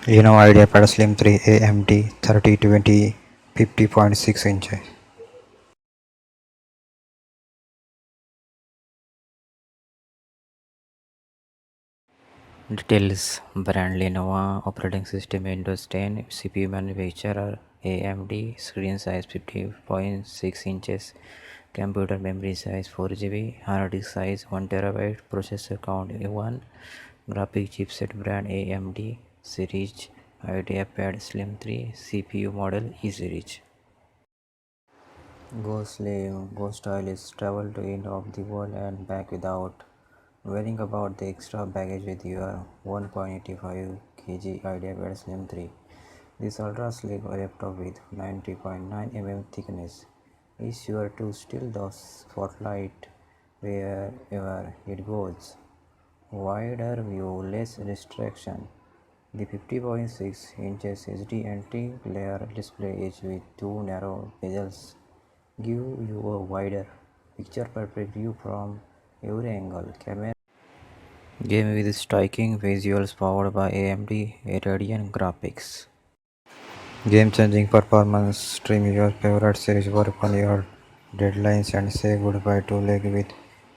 Lenovo Ideapad Slim3 AMD 3020e 50.6 inches. Details: Brand Lenovo, operating system Windows 10, CPU manufacturer AMD, screen size 50.6 inches, computer memory size 4 GB, hard disk size 1 TB, processor count A1, graphic chipset brand AMD, series Ideapad Slim3, CPU model E series. Go Slim, Go Stylist, travel to end of the world and back without worrying about the extra baggage with your 1.85 kg Ideapad Slim 3. This ultra sleek laptop with 90.9 mm thickness is sure to steal the spotlight wherever it goes. Wider view, less distraction. The 50.6 inches HD anti-glare display is with two narrow bezels give you a wider picture-perfect view from every angle. Camera game with striking visuals powered by AMD Radeon graphics. Game-changing performance. Stream your favorite series, work on your deadlines, and say goodbye to lag with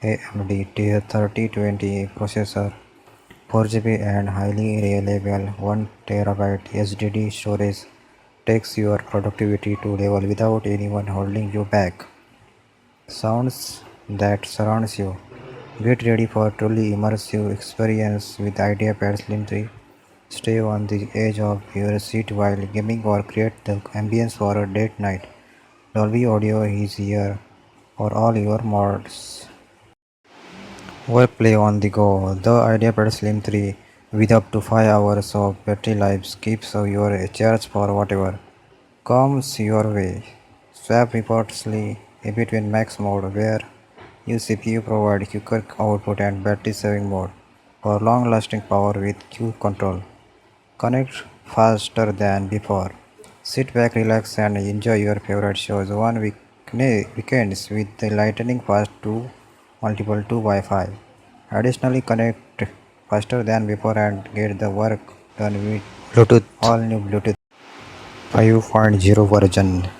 AMD 3020 processor, 4 GB and highly reliable 1 TB HDD storage takes your productivity to level without anyone holding you back. Sounds that surrounds you. Get ready for a truly immersive experience with Ideapad Slim3. Stay on the edge of your seat while gaming or create the ambience for a date night. Dolby Audio is here for all your mods. Work play on the go. The Ideapad Slim 3 with up to 5 hours of battery life keeps your charge for whatever comes your way. Swap reportedly between max mode where your CPU provides quicker output and battery saving mode for long lasting power with Q control. Connect faster than before. Sit back, relax, and enjoy your favorite shows on weekends with the lightning fast to multiple 2 by 5. Additionally, connect faster than before and get the work done with Bluetooth. All new Bluetooth 5.0 version.